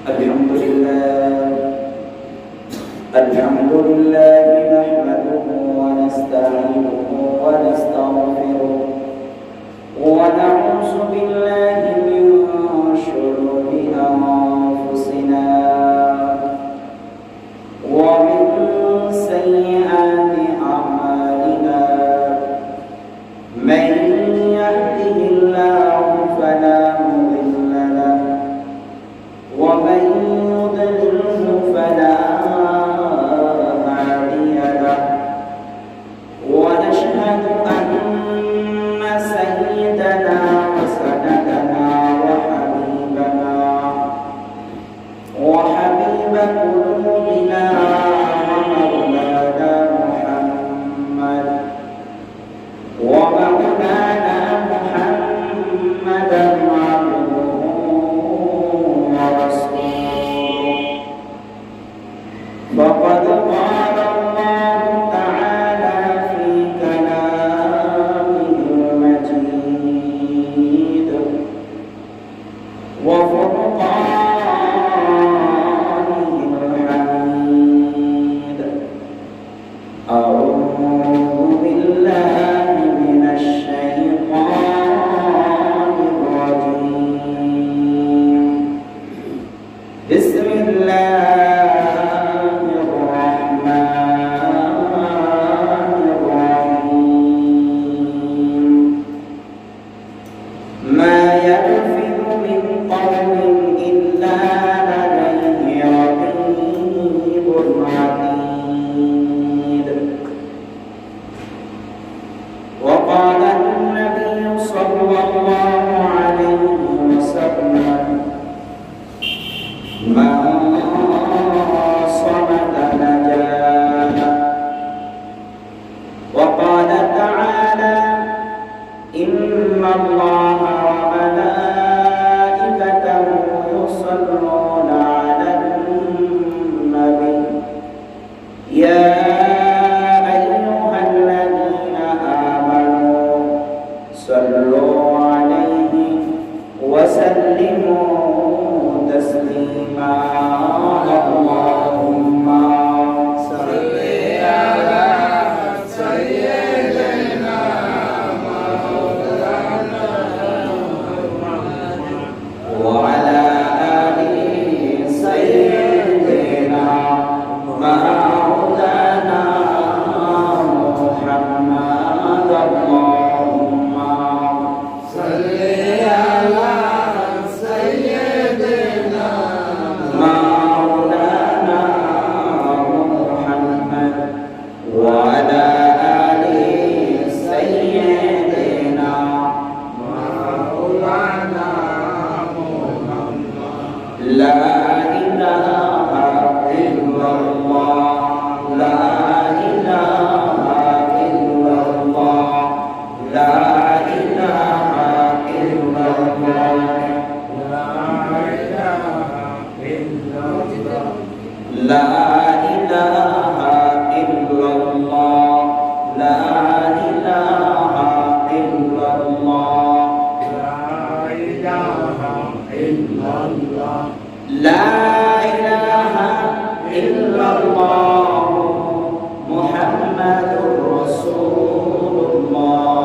الحمد لله نحمده ونستعينه ونستغفره ونعوذ بالله من شرور أنفسنا ومن سيئات أعمالنا من يهده الله فلا مضل له ومن يضلل فلا هادي له ونشهد أن سيدنا وسندنا وحبيب قلوبنا ومولانا محمدا عبده ورسوله فقد قال الله تعالى في كلامه المجيد وفرقانه الحميد أعوذ بالله من الشيطان الرجيم بسم الله الرحمن الرحيم ما يلفظ من قول إلا لديه رقيب عتيد وقال النبي صلى الله عليه وسلم من صمت نجا وقال تعالى إن الله وملائكته يصلون على النبي يا أيها الذين آمنوا صلوا عليه وسلموا تسليما اللهم صل على سيدنا وعلى آل سيدنا مولانا محمد اللهم صل على سيدنا مولانا محمد وعلى آل سيدنا مولانا لا إله إلا الله لا إله إلا الله لا إله إلا الله لا إله إلا الله لا إله إلا الله لا إله إلا الله لا إله إلا الله محمد رسول الله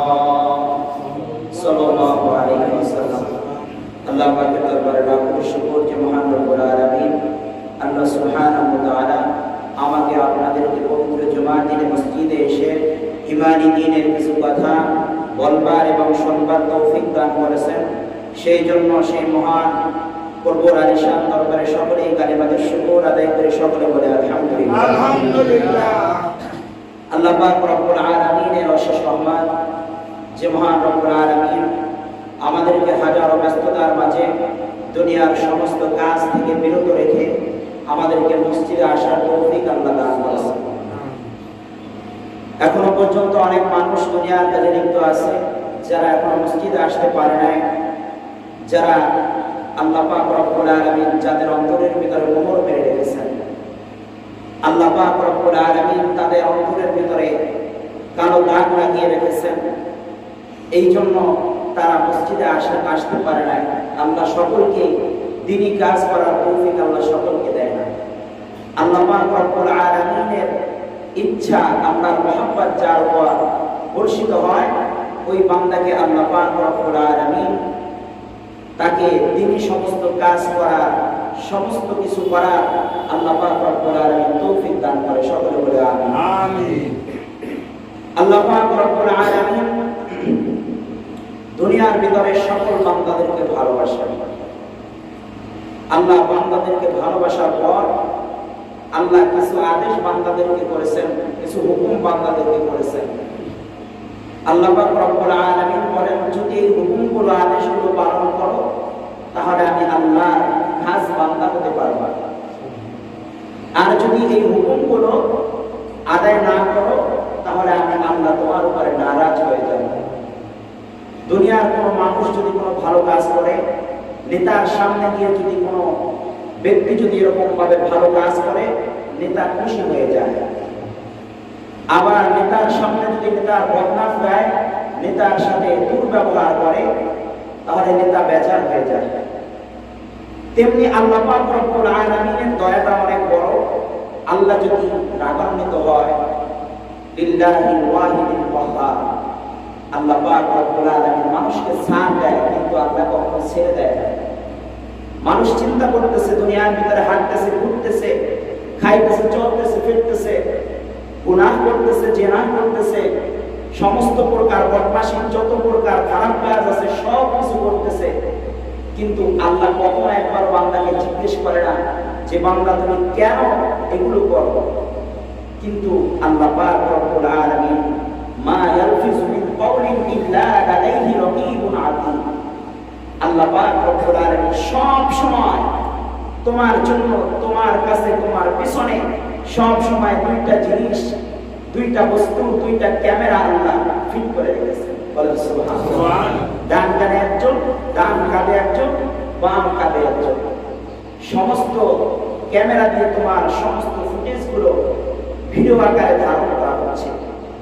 صلى الله عليه وسلم আল্লাহ পাকের দরবারে লাখ কোটি শুকর যে মহান রব্বুল আলামিন আল্লাহ সুবহানাহু ওয়া তাআলা আমাকে আপনাদেরকে পবিত্র জুমার দিনে মসজিদে এসে ঈমানি দ্বীনের কিছু কথা বলবার এবং শুনবার তৌফিক দান করেছেন সেই জন্য সেই মহান পরবর আলিশান দরবারে সকলেই কালিমাতে শুকর আদায় করে সকলে বলে আলহামদুলিল্লাহ আলহামদুলিল্লাহ আল্লাহ পাক রব্বুল আলামিনের অশেষ রহমত যে মহান রব্বুল আলামিন আমাদেরকে হাজারো ব্যস্ততার মাঝে দুনিয়ার সমস্ত কাজ থেকে বিরত রেখে আমাদেরকে মসজিদে আসার তৌফিক আল্লাহ দান করেছেন। এখনো পর্যন্ত অনেক মানুষ দুনিয়ার কাজে লিপ্ত আছে যারা এখনো মসজিদে আসতে পারে নাই, যারা আল্লাহ পাক রব্বুল আলামিন যাদের অন্তরের ভিতরে মোহর মেরে রেখেছেন, আল্লাহ পাক রব্বুল আলামিন তাদের অন্তরের ভিতরে কালো দাগ লাগিয়ে রেখেছেন, এই জন্য তারা মসজিদে আসতে পারে না। আল্লাহ সকলকে দ্বীনি কাজ করার তৌফিক আল্লাহ সকলকে দেয় না। আল্লাহ পাক রব্বুল আলামিনের ইচ্ছা, আল্লাহর মহব্বত যার উপর বর্ষিত হয়, ওই বান্দাকে আল্লাহ পাক রব্বুল আলামিন তাকে দ্বীনি সমস্ত কাজ করা, সমস্ত কিছু করা আল্লাহ পাক রব্বুল আলামিন তৌফিক দান করে। সকলে বলে আমিন। আমিন। আল্লাহ পাক রব্বুল আলামিন দুনিয়ার ভিতরে সকল বান্দাদেরকে ভালোবাসেন। আল্লাহ বান্দাদেরকে ভালোবাসার পর আল্লাহ কিছু আদেশ বান্দাদেরকে করেছেন, কিছু হুকুম বান্দাদেরকে করেছেন। আল্লাহ পাক রব্বুল আলামিন বলেন, যদি এই হুকুমগুলো আদেশগুলো পালন করো তাহলে আমি আল্লাহর খাস বান্দা হতে পারবা। আর যদি এই হুকুমগুলো আদায় না করো তাহলে আমি আল্লাহ তোমার উপরে নারাজ হয়ে যাব। দুনিয়ার কোনো মানুষ যদি কোনো ভালো কাজ করে, নেতার সামনে গিয়ে যদি কোনো ব্যক্তি যদি এরকম ভাবে ভালো কাজ করে, নেতা খুশি হয়ে যায়। আবার নেতার সামনে যদি নেতার বদনাম গায়, নেতার সাথে দুর্ব্যবহার করে, তাহলে নেতা বেজার হয়ে যায়। তেমনি আল্লাহ পাক রব্বুল আলামিনের দয়াটা অনেক বড়। আল্লাহ যদি রাগান্বিত হয়, লিল্লাহিল ওয়াহিদিল ওয়াহ্হাব, আল্লাহ পাক রব্বুল আলামিন মানুষকে ছাড় দেয়, কিন্তু আল্লাহ কখনো ছেড়ে দেয় না। মানুষ চিন্তা করতেছে, দুনিয়ার ভিতরে হাঁটতেছে, ঘুরতেছে, খাইতেছে, চলতেছে, ফিরতেছে, গুনাহ করতেছে, জিনা করতেছে, সমস্ত প্রকার বদমাশি, যত প্রকার খারাপ কাজ আছে সব কিছু করতেছে, কিন্তু আল্লাহ কখনো একবার বান্দাকে জিজ্ঞেস করে না যে বান্দা তুমি কেন এগুলো করো। কিন্তু আল্লাহ পাক রব্বুল আলামিন মা ইয়ালফিজু মিন কাওলিন ইল্লা লাদাইহি রাকীবুন আতীদ, আল্লাহ পাক রব্বুল আলামিন সব সময় তোমার জন্য, তোমার কাছে, তোমার পিছনে সব সময় দুইটা জিনিস, দুইটা বস্তু, দুইটা ক্যামেরা আল্লাহ ফিট করে রেখেছেন। বলেন সুবহানাল্লাহ। ডান কাঁধে একজন, ডান কাঁধে একজন, বাম কাঁধে একজন। সমস্ত ক্যামেরা দিয়ে তোমার সমস্ত ফুটেজগুলো ভিডিও আকারে ধারণ করা হচ্ছে।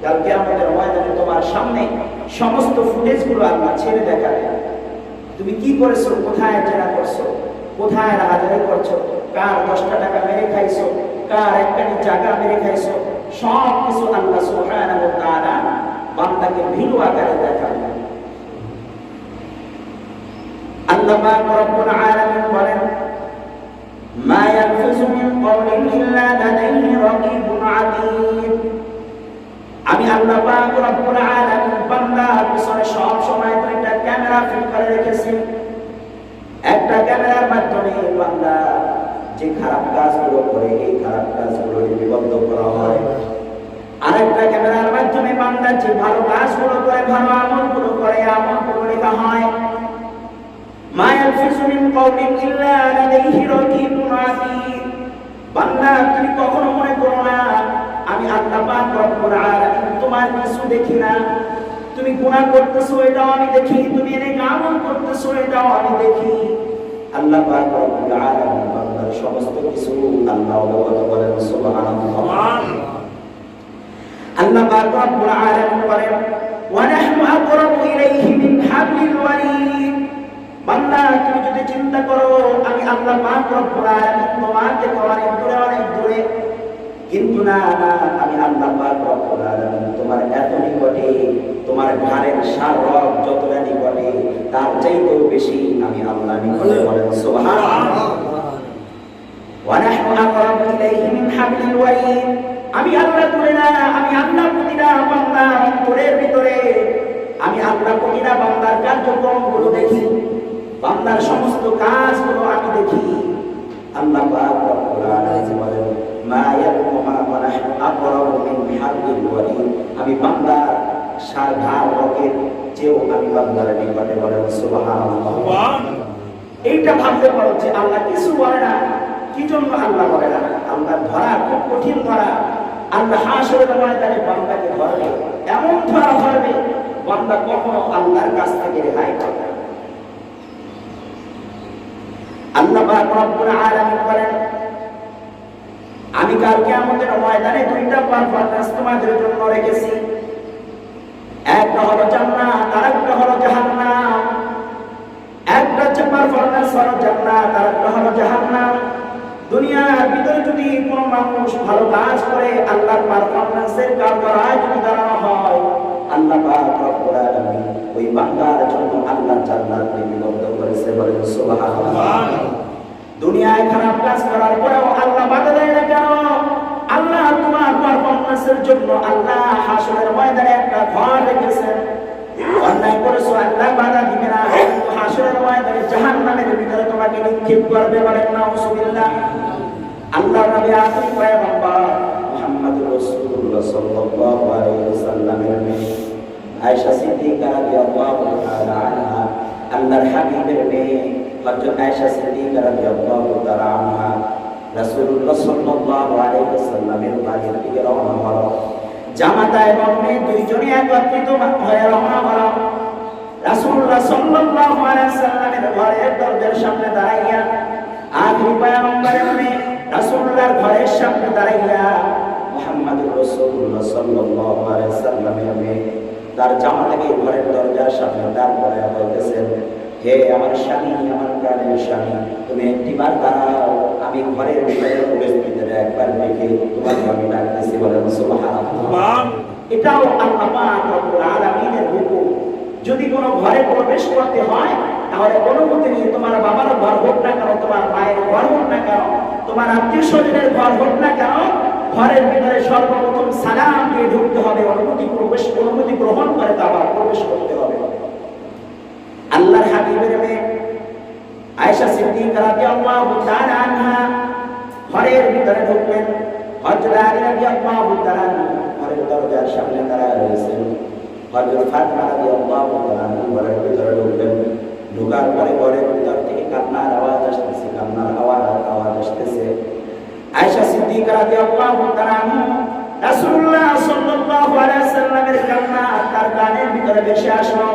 কাল কিয়ামতের ময়দানে তোমার সামনে সমস্ত ফুটেজগুলো আল্লাহ ছেড়ে দেখাবে। তুমি কি করেছো, কোথায় জেনা করছো, কোথায় রাহাজারি করছো, কার 10টা টাকা মেরে খাইছো, কার একখানি জায়গা মেরে খাইছো, সব কিছু আল্লাহ সুবহানাহু ওয়া তাআলা বান্দাকে ভিডিও আকারে দেখাবে। আল্লাহ পাক রব্বুল আলামিন বলেন, মা ইয়ালফিজু মিন কাওলিন ইল্লা লাদাইহি রাকীবুন আতীদ। আমি আল্লাহ পাক রব্বুল আলামিন বান্দার পিছনে সব সময় দুইটা ক্যামেরা ফিট করে রেখেছি। একটা ক্যামেরার মাধ্যমে বান্দা যে খারাপ কাজগুলো করে, এই খারাপ কাজগুলো লিপিবদ্ধ করা হয়। আরেকটা ক্যামেরার মাধ্যমে বান্দা যে ভালো কাজগুলো করে, ভালো আমলগুলো করে, আমলগুলো লেখা হয়। মা ইয়ালফিজু মিন কাওলিন ইল্লা লাদাইহি রাকীবুন আতীদ। বান্দা তুমি কখনো মনে করো না আমি আল্লাহ পাক রব্বুল আলামিন তোমার কিছু দেখি না। তুমি গুনাহ করতেছো এটাও আমি দেখি, তুমি নেক আমল করতেছো এটাও আমি দেখি। আল্লাহ পাক রব্বুল আলামিন বান্দার সমস্ত কিছু আল্লাহ অবগত করেন। সুবহানাল্লাহ। আল্লাহ পাক রব্বুল আলামিন বলেন, ওয়া নাহনু আকরাবু ইলাইহি মিন হাবলিল ওয়ারিদ। বান্দা তুমি যদি চিন্তা করো আমি আল্লাহ পাক রব্বুল আলামিন তোমার থেকে অনেক দূরে, অনেক দূরে, কিন্তু না না, আমি আল্লাহ পাক রব্বুল আলামিন তোমার এত নিকটে, তোমার ঘাড়ের সার রগ যতটা নিকটে তার চাইতেও বেশি আমি আল্লাহ নিকটে। বলেন সুবহানাল্লাহ। ওয়া নাহনু আকরাবু ইলাইহি মিন হাবলিল ওয়ারিদ। আমি আল্লাহ দূরে না, আমি আল্লাহ প্রতিটা বান্দার অন্তরের ভিতরে, আমি আল্লাহ প্রতিটা বান্দার কার্যক্রমগুলো দেখি, বান্দার সমস্ত কাজগুলো আমি দেখি। আল্লাহ পাক রব্বুল আলামিন বলেন, মা ইয়াকুমা ওয়া নাহনু আকরাবু মিন হাবলিল ওয়ারিদ। আমি বান্দার সার ঘাড় রগের চেয়েও আমি বান্দার নিকটে। বলেন সুবহানাল্লাহ। এইটা ভাবতে পারো যে আল্লাহ কিছু বলে না, কি জন্য আল্লাহ বলে না? আল্লাহ ধরা খুব কঠিন ধরা। আল্লাহ হাসরের ময়দানে বান্দাকে ধরবে, এমন ধরা ধরবে বান্দা কখনো আল্লাহর কাছ থেকে রেহাই পাবে না। আল্লাহ পাক রব্বুল আলামিন বলেন, আমি কাল কিয়ামতের ময়দানে দুইটা পারফরম্যান্স তোমাদের জন্য রেখেছি। একটা হলো জান্নাত, আরেকটা হলো জাহান্নাম। একটা পারফরম্যান্স হলো জান্নাত, আরেকটা দুনিয়ার ভিতরে যদি কোনো মানুষ ভালো কাজ করে আল্লাহর পারফরম্যান্সের কারণে যদি দাঁড়ানো হয়, আল্লাহ পাক রব্বুল আলামিন ওই বান্দার জন্য আল্লাহ জান্নাত নির্ধারিত করেছে। বলেন সুবহানাল্লাহ। দুনিয়ায় খারাপ কাজ করার পরেও আল্লাহ বাধা দেয় না কেন? আল্লাহ তোমার পারফরম্যান্সের জন্য আল্লাহ হাসরের ময়দানে একটা ঘর রেখেছেন। অন্যায় করেছো আল্লাহ বাধা দিবে না, হাসরের ময়দানে জাহান্নামের ভিতরে তোমাকে নিক্ষেপ করবে। বলেন নাউযুবিল্লাহ। আল্লাহর নবী আখির পয়গম্বর মুহাম্মদুর রাসূলুল্লাহ সাল্লাল্লাহু আলাইহি ওয়াসাল্লামের মেয়ে আয়েশা সিদ্দিকা রাদিয়াল্লাহু তাআলা আনহা, আল্লাহর হাবিবের মেয়ে হযরত আয়েশা সিদ্দিকা রাদিয়াল্লাহু তাআলা আনহা রাসূলুল্লাহ সাল্লাল্লাহু আলাইহি ওয়াসাল্লামের বাড়ির দিকে রওনা হলো। জামাতা এবং মেয়ে দুইজনই একত্রিত হয়ে রওনা হলো। রাসূলুল্লাহ সাল্লাল্লাহু আলাইহি ওয়াসাল্লামের ঘরের দরজার সামনে দাঁড়াইয়া আখির পয়গম্বরের মেয়ে রাসূলুল্লাহর ঘরের সামনে দাঁড়াইয়া মুহাম্মদুর রাসূলুল্লাহ সাল্লাল্লাহু আলাইহি ওয়াসাল্লামের মেয়ে তার জামাতাকে ঘরের দরজার সামনে দাঁড় করায়া বলতেছেন, হে আমার স্বামী, আমার প্রাণের স্বামী, তুমি একটিবার দাঁড়াও, আমি ঘরের ভিতরে প্রবেশ ভিতরে একবার দেখে তোমাকে আমি ডাকতেছি। বলেন সুবহানাল্লাহ। এটাও আল্লাহ পাক রব্বুল আলামিনের হুকুম। যদি কোনো ঘরে প্রবেশ করতে হয় তাহলে অনুমতি নিয়ে, তোমার বাবার ঘর হোক না কেন, তোমার মায়ের ঘর হোক না কেন, তোমার আত্মীয় স্বজনের ঘর হোক না কেন, ঘরের ভিতরে সর্বপ্রথম সালাম দিয়ে ঢুকতে হবে, অনুমতি গ্রহণ করে তারপর প্রবেশ করতে হবে। আল্লাহর হাবিবের মেয়ে আয়েশা সিদ্দিকা রাদিয়াল্লাহু তাআলা আনহা ঘরের ভিতরে ঢুকলেন। হযরত আলী রাদিয়াল্লাহু তাআলা ঘরের দরজার সামনে দাঁড়ায় রয়েছেন। হযরত ফাতিমা রাদিয়াল্লাহু তাআলা ঘরের ভিতরে ঢুকলেন। ঢোকার পরে ঘরের ভিতর থেকে কান্নার আওয়াজ আসতেছে, আওয়াজ আসতেছে। আয়েশা সিদ্দিকা রাদিয়াল্লাহু তাআলা রাসূলুল্লাহ সাল্লাল্লাহু আলাইহি ওয়াসাল্লামের কান্না তার কানের ভিতরে ভেসে আসলো।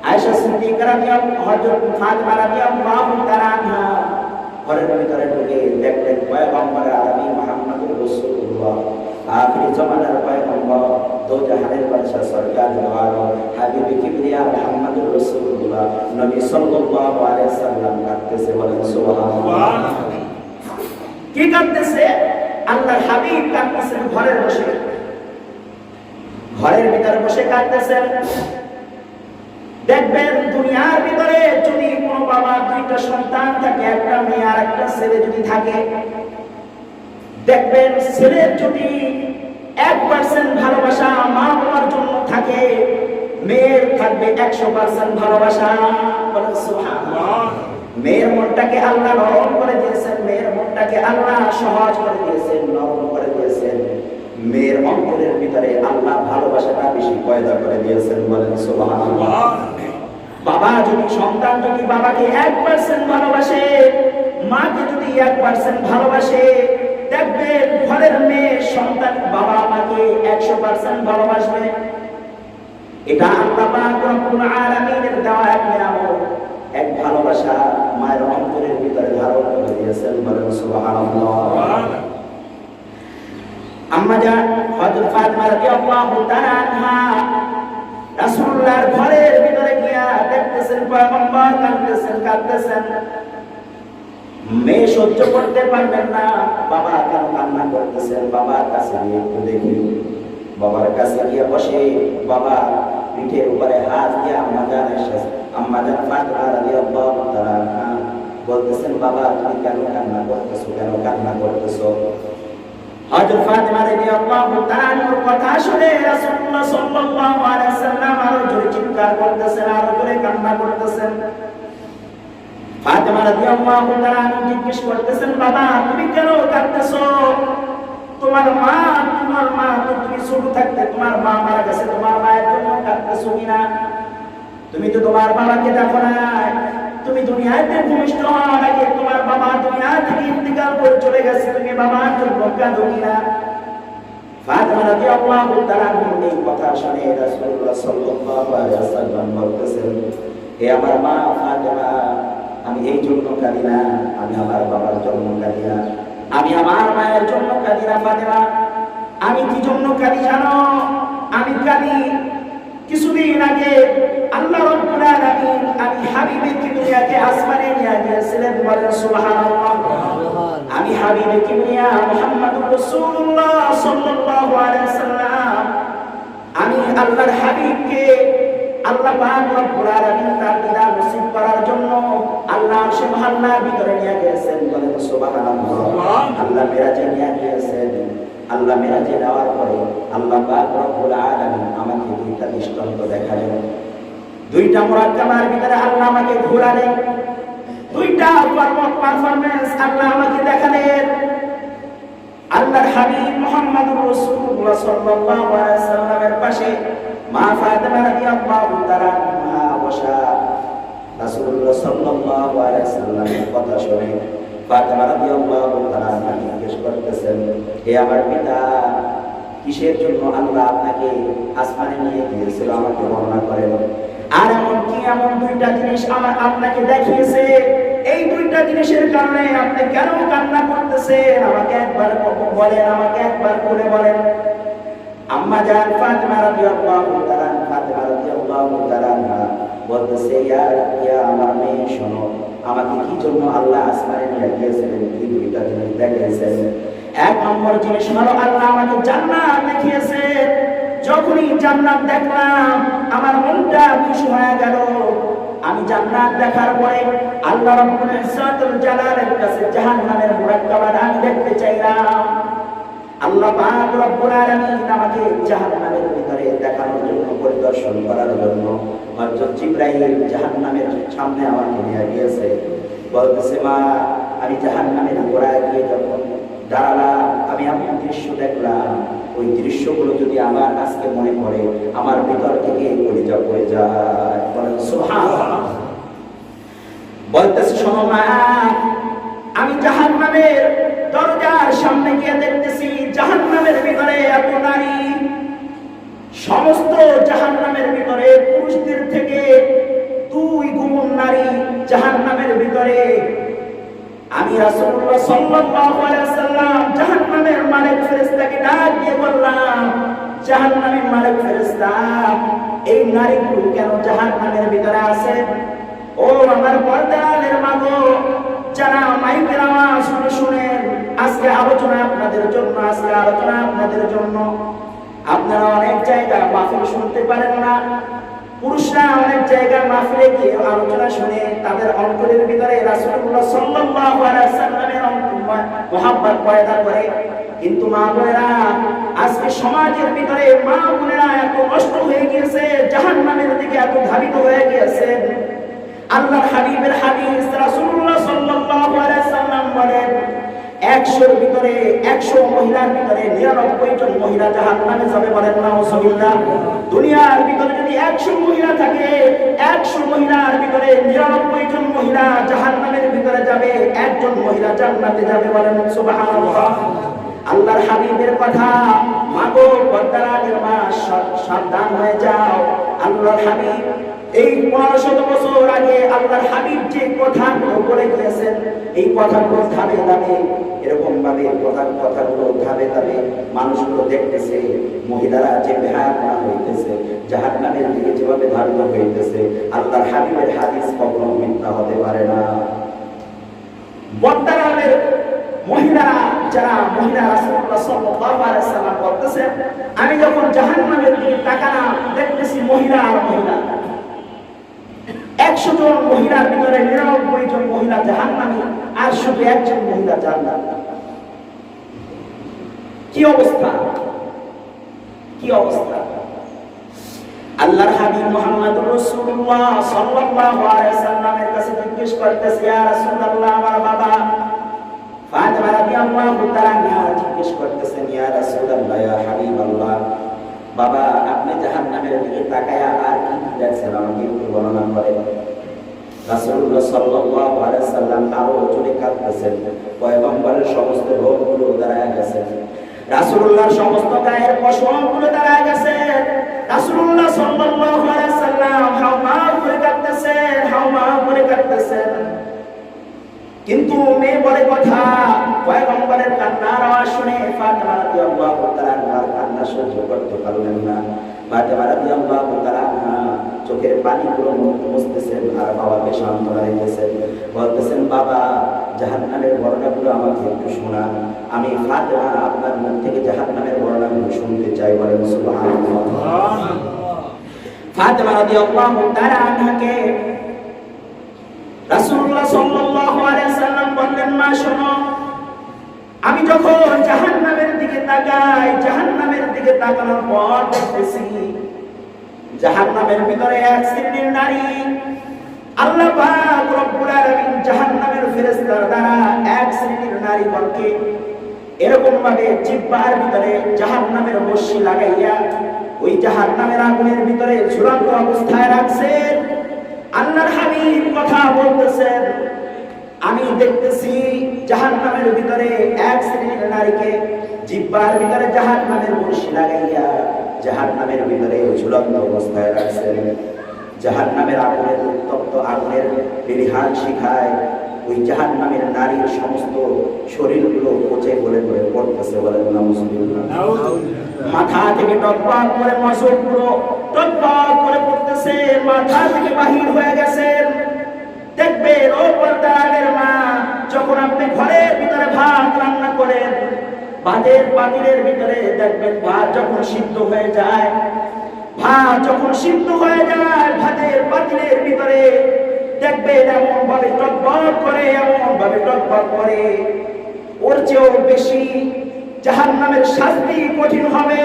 আয়েশা সিদ্দিকা রাদিয়াল্লাহু হযরত ফাতিমা রাদিয়াল্লাহু তাআলা ঘরের ভিতরে ঢুকে দেখলেন পয়গম্বর আরবি মুহাম্মদুর রাসূলুল্লাহ আখির জামানার পয়গম্বর দো জাহানের বাদশা সরকার দো আলম হাবিব কিবরিয়া মুহাম্মদুর রাসূলুল্লাহ নবী সাল্লাল্লাহু আলাইহি ওয়াসাল্লাম কাঁদতেছে। বলেন সুবহানাল্লাহ। কি কাঁদতেছে? আল্লাহর হাবিব কাঁদতেছেন ঘরের ভিতরে বসে কাঁদতেছেন। দেখবেন দুনিয়ার ভিতরে যদি কোনো বাবা দুইটা সন্তান থাকে, একটা মেয়ে আর একটা ছেলে যদি থাকে, দেখবেন ছেলের যদি 1% ভালোবাসা মা বাবার জন্য থাকে, মেয়ের থাকবে 100% ভালোবাসা। বলেন সুবহানাল্লাহ। মেয়ের মনটাকে আল্লাহ নরম করে দিয়েছেন, মেয়ের মনটাকে আল্লাহ সহজ করে দিয়েছেন, নরম করে দিয়েছেন। মেয়ের অন্তরের ভিতরে আল্লাহ ভালোবাসাটা বেশি পয়দা করে দিয়েছেন। বলেন সুবহানাল্লাহ। বাবা যদি সন্তান যদি বাবাকে 1% ভালোবাসে, মাকে যদি 1% ভালোবাসে, দেখবেন ঘরের মেয়ে সন্তান বাবা মাকে 100% ভালোবাসবে। এটা আল্লাহ পাক রব্বুল আলামিনের দেওয়া এক নিয়ামত, এক ভালোবাসা মায়ের অন্তরের ভিতরে ধারণ করে দিয়েছেন। বলেন সুবহানাল্লাহ। আম্মা জান হযরত ফাতিমা রাদিয়াল্লাহু তাআলা আনহা রাসূলুল্লাহর ঘরের ভিতরে গিয়া দেখতেছেন পয়গম্বর কাঁদতেছেন। মেয়ে সহ্য করতে পারবেন না, বাবা কেন কান্না করতেছেন, বাবার কাছে গিয়ে একটু দেখি। বাবার কাছে গিয়ে বসে বাবা পিঠের উপরে হাত দিয়ে আম্মা জান ফাতিমা রাদিয়াল্লাহু তাআলা আনহা বলতেছেন, বাবা তুমি কেন কান্না করতেছো? হযরত ফাতিমা রাদিয়াল্লাহু তাআলার কথা শুনে রাসূলুল্লাহ সাল্লাল্লাহু আলাইহি ওয়াসাল্লাম আরো জোরে চিৎকার করতেছেন, আরো জোরে কান্না করতেছেন। ফাতিমা রাদিয়াল্লাহু তাআলা জিজ্ঞেস করতেছেন, বাবা তুমি কেন কাঁদতেছো? তোমার মা তো তুমি ছোট থাকতে তোমার মা মারা গেছে, তোমার মায়ের জন্য কাঁদতেছো কিনা? তুমি তো তোমার বাবাকে দেখো না, তুমি দুনিয়াতে ভূমিষ্ঠ হওয়ার আগে তোমার বাবা দুনিয়া থেকে ইন্তিকাল করে চলে গেছে, তুমি বাবার জন্য কাঁদো কিনা? ফাতিমা রাদিয়াল্লাহু তাআলা এই কথা শুনে রাসূলুল্লাহ সাল্লাল্লাহু আলাইহি ওয়াসাল্লাম বলতেছেন, হে আমার মা ফাতিমা, আমি এই জন্য কাঁদি না, আমি আমার বাবার জন্য কাঁদি না, আমি আমার মায়ের জন্য কাঁদি না ফাতিমা। আমি কি জন্য কাঁদি জানো? আমি কাঁদি কিছুদিন আগে আল্লাহ রাব্বুল আলামিন আমি হাবিবে কিবরিয়াকে আসমানে নিয়ে গিয়েছিলেন। বলেন সুবহানাল্লাহ। আমি হাবিব কিবরিয়া মুহাম্মদুর রাসূলুল্লাহ সাল্লাল্লাহু আলাইহি সাল্লাম, আমি আল্লাহর হাবিবকে আল্লাহ পাক রব্বুল আলামিন তার দিদার নসিব করার জন্য আল্লাহ আরশে মহল্লার ভিতরে নিয়ে গেছেন। বলেন সুবহানাল্লাহ। আল্লাহ মিরাজে নিয়ে গিয়েছেন। আল্লাহ মিরাজে নেওয়ার পরে আল্লাহ পাক রব্বুল আলামিন আমাকে দুইটা দৃষ্টান্ত দেখালেন। দুইটা মুরাক্কাবার ভিতরে আল্লাহ আমাকে ঘোরালেন, দুইটা পারফরম্যান্স আল্লাহ আমাকে দেখালেন। আল্লাহর হাবিব মুহাম্মদুর রাসূলুল্লাহ সাল্লাল্লাহু আলাইহি সাল্লামের পাশে মা ফাতেমা রাদিয়াল্লাহু তাআলা আনহা বসা। রাসূলুল্লাহ সাল্লাল্লাহু আলাইহি সাল্লামের কথা শুনে ফাতেমা রাদিয়াল্লাহু তাআলা আনহা জিজ্ঞেস করতেছেন, হে আমার পিতা, কিসের জন্য আল্লাহ আপনাকে আসমানে নিয়ে গিয়েছিল আমাকে বর্ণনা করেন। আর এমন দুইটা জিনিস আপনাকে দেখিয়েছে, এই দুইটা জিনিসের কারণে আপনি কেন কান্না করতেছেন আমাকে একবার বলেন, আমাকে একবার করে বলেন। আম্মা জান ফাতেমা রাদিয়াল্লাহু তাআলা বলতেছে, ইয়া আমার মেয়ে শোনো, আমাকে কি জন্য আল্লাহ আসমানে নিয়ে গিয়েছিলেন, এই দুইটা জিনিস দেখিয়েছেন। এক নম্বর জিনিস হলো আল্লাহ আমাকে জান্নাত দেখিয়েছে। যখনই জান্নাত দেখলাম আমার মনটা খুশি হয়ে গেল। আমি জান্নাত দেখার পরে আল্লাহ রাব্বুল ইজ্জাতুল জালালের কাছে জাহান্নামের মুরাক্কাবাত আমি দেখতে চাইলাম। আল্লাহ পাক রব্বুল আলামিন আমাকে জাহান্নামের ভিতরে দেখানোর জন্য, পরিদর্শন করার জন্য হযরত জিবরাইল জাহান্নামের সামনে আমাকে নিয়ে গিয়েছে। বলতেছে, মা, আমি জাহান্নামের গোড়ায় গিয়ে যখন দাঁড়ালাম আমি এমন দৃশ্য দেখলাম, ওই দৃশ্যগুলো যদি আমার আজকে মনে পড়ে আমার ভিতর থেকে কলিজা পড়ে যায়। বলেন সুবহানাল্লাহ। বলতেছে, শোনো মা, আমি জাহান্নামের দরজার সামনে গিয়ে দেখতেছি জাহান্নামের ভিতরে এত নারী, সমস্ত জাহান্নামের ভিতরে পুরুষদের থেকে 2 গুণ নারী জাহান্নামের ভিতরে। আমি রাসূলুল্লাহ সাল্লাল্লাহু আলাইহি সাল্লাম জাহান্নামের মালিক ফেরেশতাকে ডাক দিয়ে বললাম, জাহান্নামের মালিক ফেরেশতা, এই নারীগুলো কেন জাহান্নামের ভিতরে আছে? ও আমার পর্দার মাগো, যারা মাইকের আওয়াজ শুনেন, আজকে আলোচনা আপনাদের জন্য, আজকে আলোচনা আপনাদের জন্য। আপনারা অনেক জায়গায় মাহফিল শুনতে পারেন না, পুরুষরা অনেক জায়গায় মাহফিলে গিয়ে আলোচনা শুনে তাদের অন্তরের ভিতরে রাসূলুল্লাহ সাল্লাল্লাহু আলাইহি সাল্লামের মহব্বত পয়দা করে। কিন্তু মা বোনেরা, আজকে সমাজের ভিতরে মা বোনেরা এত নষ্ট হয়ে গিয়েছে, জাহান্নামের দিকে এত ধাবিত হয়ে গিয়েছে। আল্লাহর হাবিবের হাদিস রাসূলুল্লাহ সাল্লাল্লাহু আলাইহি সাল্লাম বলেন, 100 ভিতরে 100 মহিলার ভিতরে 99 জন মহিলা জাহান্নামে যাবে। বলেন নাউজুবিল্লাহ। দুনিয়ার ভিতরে যদি 100 মহিলা থাকে, 100 মহিলার ভিতরে 99 জন মহিলা জাহান্নামের ভিতরে যাবে, একজন মহিলা জান্নাতে যাবে। বলেন সুবহানাল্লাহ। আল্লাহর হাবিবের কথা মাগো পর্দার মা, সাবধান হয়ে যাও। আল্লাহর হাবিব এই 1500 বছর আগে আল্লাহর হাবিব যে কথাগুলো বলে গিয়েছেন, এই কথাগুলো ধাপে ধাপে এরকম ভাবে কথাগুলো ধাপে ধাপে মানুষগুলো দেখতেছে। মহিলারা যে বেহায়া হইতেছে, জাহান্নামের দিকে যেভাবে ধাবিত হইতেছে, আল্লাহর হাবিবের হাদিস কখনো মিথ্যা হতে পারে না। বর্তমানের মহিলারা, যারা মহিলা রাসূলুল্লাহ সাল্লাল্লাহু আলাইহি সাল্লাম বলতেছেন, আমি যখন জাহান্নামের দিকে তাকালাম দেখতেছি মহিলা আর মহিলা। 100 জন মহিলার ভিতরে 99 জন মহিলা জাহান্নামী, আর শুধু একজন মহিলা জান্নাত। কি অবস্থা, কি অবস্থা! আল্লাহর হাবিব মুহাম্মদুর রাসূলুল্লাহ সাল্লাল্লাহু আলাইহি সাল্লামের কাছে জিজ্ঞেস করতেছে, ইয়া রাসূলুল্লাহ, আমার বাবা ফাতেমা রাদিয়াল্লাহু তাআলা জিজ্ঞেস করতেছেন, ইয়া রাসূলুল্লাহ, ইয়া হাবিবাল্লাহ, বাবা আপনি জাহান্নামের দিকে তাকায়া আর কি কি দেখছেন আমাকে একটু বর্ণনা করেন। রাসূলুল্লাহ সাল্লাল্লাহু আলাইহি সাল্লাম আরো জোরে কাঁদতেছেন, পয়গম্বরের সমস্ত রোগগুলো দাঁড়ায় গেছে, রাসূলুল্লাহর সমস্ত গায়ের পশমগুলো দাঁড়ায় গেছে। রাসূলুল্লাহ সাল্লাল্লাহু আলাইহি সাল্লাম হাওমা করে কাঁদতেছেন, হাওমা করে কাঁদতেছেন। কিন্তু মেয়ে বলে কথা, পয়গম্বরের কান্নার আওয়াজ শুনে ফাতেমা রাদিয়াল্লাহু তাআলা কান্না সহ্য করতে পারলেন না। ফাতেমা রাদিয়াল্লাহু তাআলা চোখের পানিগুলো মুছতেছেন আর বাবাকে সান্ত্বনা দিতেছেন, বলতেছেন বাবা জাহান্নামের বর্ণনাগুলো আমাকে একটু শোনান, আমি ফাতেমা আপনার মুখ থেকে জাহান্নামের বর্ণনাগুলো শুনতে চাই। বলেন সুবহানাল্লাহ। ফাতেমা রাদিয়াল্লাহু তাআলা আনহাকে রাসূলুল্লাহ সাল্লাল্লাহু আলাইহি ওয়াসাল্লাম বললেন, মা শোনো, আমি যখন জাহান্নামের দিকে তাকাই, জাহান্নামের দিকে তাকানোর পর দেখতেছি জাহান্নামের ভিতরে এক শ্রেণীর নারী আল্লাহ পাক রব্বুল আলামিন জাহান্নামের ফেরেশতার দ্বারা এক শ্রেণীর নারীগণকে এরকম ভাবে জিহ্বার ভিতরে জাহান্নামের রশি লাগাইয়া ওই জাহান্নামের আগুনের ভিতরে ঝুলন্ত অবস্থায় রাখছেন। আল্লাহর হাবিব কথা বলতেছেন, আমি দেখতেছি জাহান্নামের ভিতরে এক শ্রেণীর নারীকে জিহ্বার ভিতরে জাহান্নামের রশি লাগাইয়া জাহান্নামের ভিতরে ঝুলন্ত অবস্থায় রাখছেন। জাহান্নামের আগুনের উত্তপ্ত আগুনের বিরিহান শিখায় ওই জাহান্নামের নারীর সমস্ত শরীরগুলো পচে গলে গলে পড়তেছে। বলেন নাউজুবিল্লাহ। মাথা থেকে টকবক করে মসলগুলো টকবক করে পড়তেছে, মাথা থেকে বাহির হয়ে গেছে। দেখবেন ও পর্দার মা, যখন আপনি ঘরের ভিতরে ভাত রান্না করেন, ভাতের পাতিলের ভিতরে দেখবেন ভাত যখন সিদ্ধ হয়ে যায়, ভাত যখন সিদ্ধ হয়ে যায় ভাতের পাতিলের ভিতরে দেখবেন এমন ভাবে টকবক করে, এমন ভাবে টকবক করে। ওর চেয়েও বেশি জাহান্নামের শাস্তি কঠিন হবে।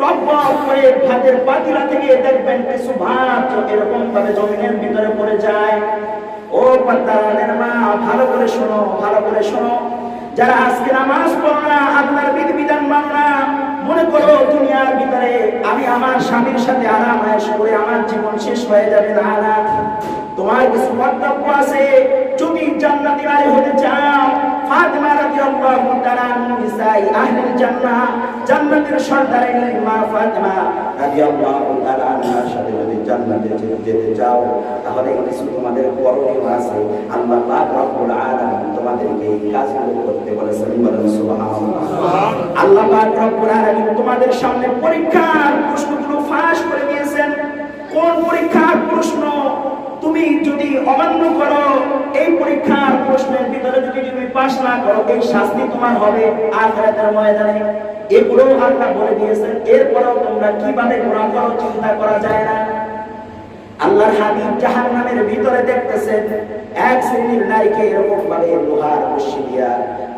টকবক করে ভাতের পাতিলা থেকে দেখবেন কিছু ভাত এরকম ভাবে জমিনের ভিতরে পড়ে যায়। ও পর্দার মা, ভালো করে শোনো, ভালো করে শোনো। যারা আজকে নামাজ পড়ো না, আল্লাহর বিধিবিধান মানো না, মনে করো দুনিয়ার ভিতরে আমি আমার স্বামীর সাথে আরাম আয়েশ করে আমার জীবন শেষ হয়ে যাবে। না না, তোমার কিছু কর্তব্য আছে। যদি জান্নাতি নারী হতে চাও, ফাতেমা রাদিয়াল্লাহু তাআলা নিসাই আহলুল জান্নাহ, জান্নাতের সর্দারিনী মা ফাতেমা রাদিয়াল্লাহু তাআলা আনহার সাথে যদি জান্নাতে যেতে চাও, তাহলে কিছু তোমাদের করণীয় আছে। আল্লাহ পাক রব্বুল আলামিন তোমাদেরকে এই কাজগুলো করতে বলেছেন। বলেন সুবহানাল্লাহ। আল্লাহ পাক রব্বুল আলামিন তোমাদের সামনে পরীক্ষার প্রশ্নগুলো ফাঁস করে দিয়েছেন। কোন পরীক্ষার প্রশ্ন তুমি যদি অমান্য করো, এই পরীক্ষার প্রশ্নের ভিতরে যদি তুমি পাস না করো, এই শাস্তি তোমার হবে আখিরাতের ময়দানে। এগুলো আল্লাহ বলে দিয়েছেন। এরপরেও তোমরা কিভাবে গুনাহ করো চিন্তা করা যায় না। আল্লাহর হাবিব জাহান্নামের ভিতরে দেখতেছেন এক শ্রেণীর নারীকে এরকম ভাবে লোহার রশি দিয়া,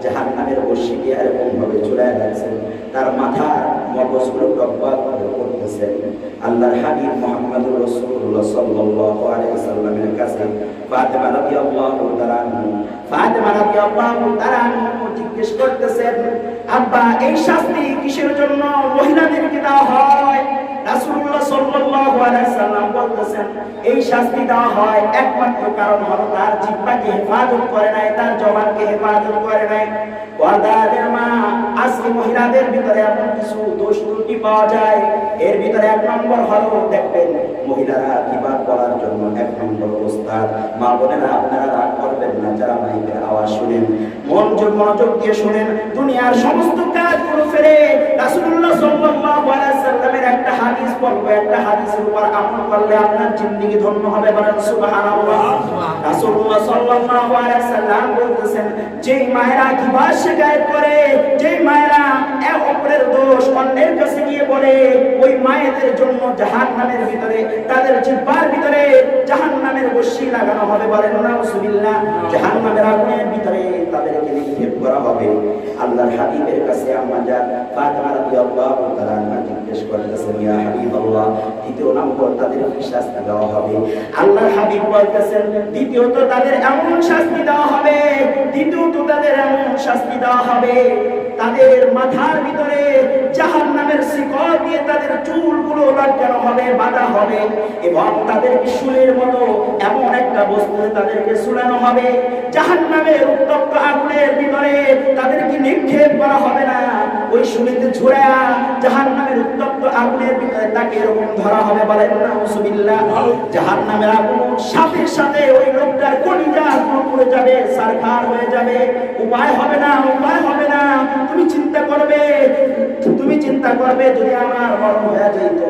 জাহান্নামের রশি দিয়া এরকম ভাবে ঝুলায় রাখছেন, তার মাথার মগজগুলো টকবক করে পড়তেছেন। আল্লাহর হাবিব মুহাম্মদুর রাসূলুল্লাহ সাল্লাল্লাহু আলাইহি ওয়াসাল্লামের কাছে ফাতেমা রাদিয়াল্লাহু তাআলা জিজ্ঞেস করতেছেন, আব্বা এই শাস্তি কিসের জন্য মহিলাদেরকে দেওয়া হয়? রাসূলুল্লাহ সাল্লাল্লাহু আলাইহি ওয়াসাল্লাম বলতেছেন, এই শাস্তি দেওয়া হয় একমাত্র কারণ হলো তার জিহ্বাকে হেফাজত করে নাই, তার জবানকে হেফাজত করে নাই। ওয়াদাদের মা, আজকে মহিলাদের ভিতরে এমন কিছু দোষ ত্রুটি পাওয়া যায়। এর ভিতরে এক নম্বর হলো দেখবেন মহিলারা কিবাদ বলার জন্য এক নম্বর ওস্তাদ। মা বোনেরা আপনারা রাগ করবেন না, যারা মাইকের আওয়াজ শুনেন মনোযোগ দিয়ে শুনেন। দুনিয়ার সমস্ত কাজগুলো ফেলে রাসূলুল্লাহ সাল্লাল্লাহু আলাইহি ওয়াসাল্লামের একটা হাদিস পড়বে, একটা হাদিসের উপর আমল করলে আপনার জিন্দেগি ধন্য হবে। বলেন সুবহানাল্লাহ। রাসূলুল্লাহ সাল্লাল্লাহু আলাইহি ওয়াসাল্লাম বলতেছেন, যেই মায়েরা কিবাদ শিকায়ত করে, যেই মায়েরা এক অপরের দোষ অন্যের কাছে গিয়ে বলে, ওই মায়েদের জন্য জাহান্নামের ভিতরে, তাদের জিহ্বার ভিতরে জাহান্নামের রশি লাগানো হবে। বলেন নাউজুবিল্লাহ। জাহান্নামের আগুনের ভিতরে তাদেরকে নিক্ষেপ করা হবে। আল্লাহর হাবিবের কাছে আম্মা জান ফাতেমা রাদিয়াল্লাহু তাআলা আনহা জিজ্ঞেস করতেছেন, ইয়া হাবিবাল্লাহ, দ্বিতীয় নম্বর তাদের কি শাস্তি দেওয়া হবে? আল্লাহর হাবিব বলতেছেন, দ্বিতীয়ত তাদের এমন শাস্তি দেওয়া হবে, দ্বিতীয়ত তাদের এমন শাস্তি দেওয়া হবে, তাদের মাথার ভিতরে জাহান্নামের শিকল দিয়ে তাদের চুলগুলো লাগানো হবে, বাঁধা হবে, এবং তাদেরকে শুলের মতো এমন একটা বস্তুতে তাদেরকে ঝুলানো হবে। জাহান্নামের উত্তপ্ত আগুনের ভিতরে তাদেরকে নিক্ষেপ করা হবে না, ওই শুলিতে ঝুড়া জাহান্নামের উত্তপ্ত আগুনের ভিতরে তাকে এরকম ধরা হবে। বলেন নাউজুবিল্লাহ। জাহান্নামের আগুন সাথে সাথে ওই লোকটার কলিজা পুড়ে যাবে, ছারখার হয়ে যাবে। উপায় হবে না, উপায় হবে না। তুমি চিন্তা করবে, তুমি চিন্তা করবে যদি আমার মরণ হয়ে যেত,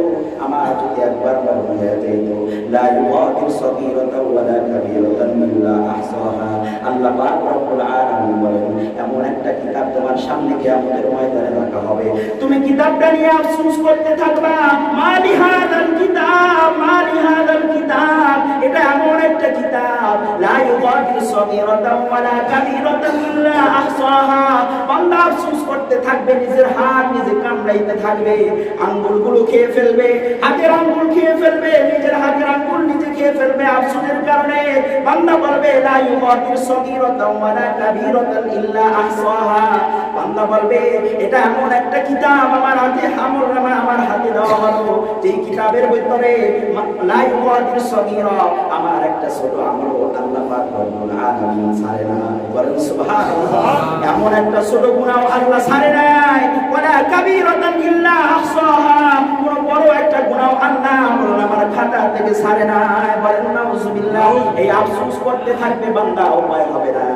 আমার যদি একবার মরণ হয়ে যেত, লা ইউগাদিরু সগীরাতাও ওয়ালা কাবীরাতান ইল্লা আহসাহা। আল্লাহ পাক রব্বুল আলামিন বলেন, এমন একটা কিতাব তোমার সামনে কিয়ামতের ময়দানে রাখা হবে, তুমি কিতাবটা নিয়ে আফসোস করতে থাকবা, মালি হাদাল কিতাব, মালি হাদাল কিতাব। এটা এমন একটা কিতাব, লা ইউগাদিরু সগীরাতাও ওয়ালা কাবীরাতান ইল্লা আহসাহা। বান্দা আফসোস করতে থাকবে, নিজের হাত নিজে কামড়াইতে থাকবে, আঙ্গুলগুলো খেয়ে ফেলবে, হাতের আঙ্গুল খেয়ে ফেলবে, নিজের হাতের আঙ্গুল নিজে খেয়ে ফেলবে আফসোসের কারণে। বান্দা বলবে, লা ইউগাদিরু সগীরাতাও ওয়ালা কাবীরাতান ইল্লা আহসাহা। বান্দা বলবে, এটা এমন একটা কিতাব আমার হাতে আমলনামা আমার হাতে দেওয়া হলো, যে কিতাবের ভিতরে লা ইউগাদিরু সগীরা, আমার একটা ছোট আমল আল্লাহ পাক রব্বুল আলামিন ছাড়ে না। বলেন সুবহানাল্লাহ। এমন একটা ছোট গুনাহ আল্লাহ ছাড়ে নাই, ওয়ালা কাবীরাতান ইল্লা আহসাহা। কোন বড় একটা গুনাহ আল্লাহ আমলনামার খাতা থেকে ছাড়ে নাই। বলেন নাউজুবিল্লাহ। এই আফসোস করতে থাকবে বান্দা, উপায় হবে না।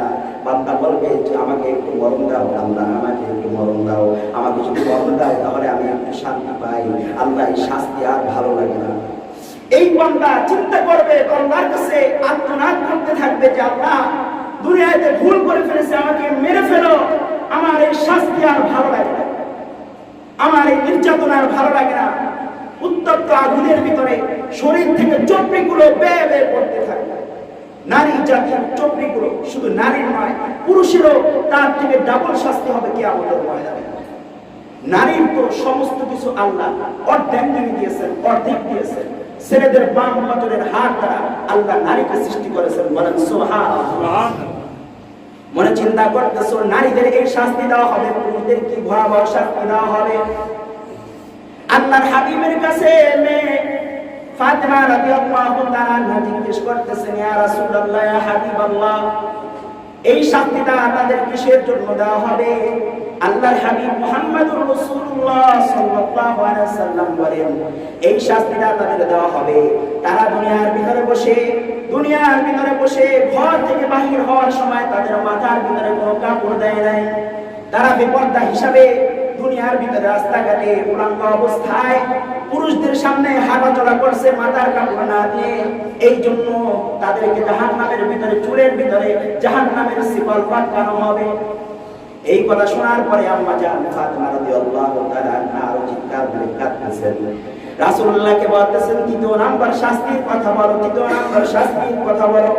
বান্দা বলবে যে আমাকে একটু মরণ দাও আল্লাহ, আমাকে একটু মরণ দাও, আমাকে যদি মরণ দাও তাহলে আমি একটু শান্তি পাই। আল্লাহ এই শাস্তি আর ভালো লাগে না। এই বান্দা চিন্তা করবে, আল্লাহর কাছে আত্মনাদ করতে থাকবে যে আল্লাহ, দুনিয়াতে ভুল করে ফেলেছে, আমাকে মেরে ফেলো, আমার এই শাস্তি আর ভালো লাগে না, আমার এই নির্যাতন আর ভালো লাগে না। উত্তপ্ত আগুনের ভিতরে শরীর থেকে চর্বিগুলো বেয়ে বেয়ে পড়তে থাকবে। নারী জাতির চর্বিগুলো, শুধু নারীর নয় পুরুষেরও তার থেকে ডাবল শাস্তি হবে কিয়ামতের ময়দানে। নারীর তো সমস্ত কিছু আল্লাহ অর্ধেক দিয়েছেন, অর্ধেক দিয়েছেন। ছেলেদের বাম বছরের হাত দ্বারা আল্লাহ নারীকে সৃষ্টি করেছেন। বলেন সুবহানাল্লাহ। মনে চিন্তা করতেছো নারীদের এই শাস্তি দেওয়া হবে, পুরুষদের কি ভয়াবহ শাস্তি দেওয়া হবে। আল্লাহর হাবিবের কাছে মেয়ে ফাতিমা রাদিয়াল্লাহু তাআলা আনহা জিজ্ঞেস করতেছেন, ইয়া রাসূলুল্লাহ, ইয়া হাবিবাল্লাহ, এই শাস্তিটা তাদের কিসের জন্য দেওয়া হবে? আল্লাহর হাবিব মুহাম্মদুর রাসূলুল্লাহ সাল্লাল্লাহু আলাইহি ওয়াসাল্লাম বলেন, এই শাস্তিটা তাদের দেওয়া হবে তারা দুনিয়ার ভিতরে বসে ঘর থেকে বাহির হওয়ার সময় তাদের মাথার ভিতরে কোনো কাপড় দেয় নাই। তারা বেপরদা হিসাবে দুনিয়ার ভিতরে রাস্তাঘাটে উলঙ্গ অবস্থায় পুরুষদের সামনে হাঁটাচলা করছে মাথার কাপড় না দিয়ে। এই জন্য তাদেরকে জাহান্নামের ভিতরে, চুলের ভিতরে জাহান্নামের শিকল পাঠানো হবে। এই কথা শোনার পরে আম্মা জান ফাতিমা রাদিয়াল্লাহু তাআলা আনহা আরো চিৎকার করে কাঁদতেছেন। রাসূলুল্লাহকে বলতেছেন, দ্বিতীয় নাম্বার শাস্তির কথা বলো, দ্বিতীয় নাম্বার শাস্তির কথা বলো।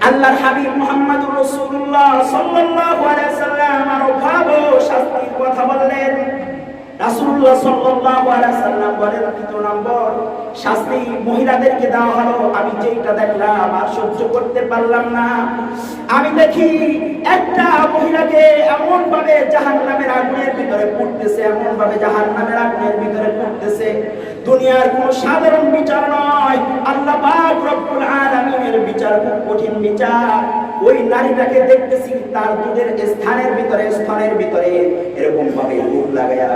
আল্লাহর হাবিব মুহাম্মদুর রাসূলুল্লাহ সাল্লাল্লাহু আলাইহি ওয়াসাল্লাম আরো ভয়াবহ শাস্তির কথা বললেন। রাসূলুল্লাহ সাল্লাল্লাহু আলাইহি ওয়াসাল্লাম বলেন, দ্বিতীয় নম্বর শাস্তি মহিলাদেরকে দেওয়া হলো। আমি যেটা দেখলাম আর সহ্য করতে পারলাম না। আমি দেখি একটা মহিলাকে এমন ভাবে জাহান্নামের আগুনের ভিতরে পুড়তেছে, এমন ভাবে জাহান্নামের আগুনের ভিতরে পুড়তেছে। দুনিয়ার কোনো সাধারণ বিচার নয়, আল্লাহ পাক রব্বুল আলামিনের বিচার, খুব কঠিন বিচার। ওই নারীটাকে দেখতেছি তার দুধের স্থানের ভিতরে এরকম ভাবে রূপ লাগায়া,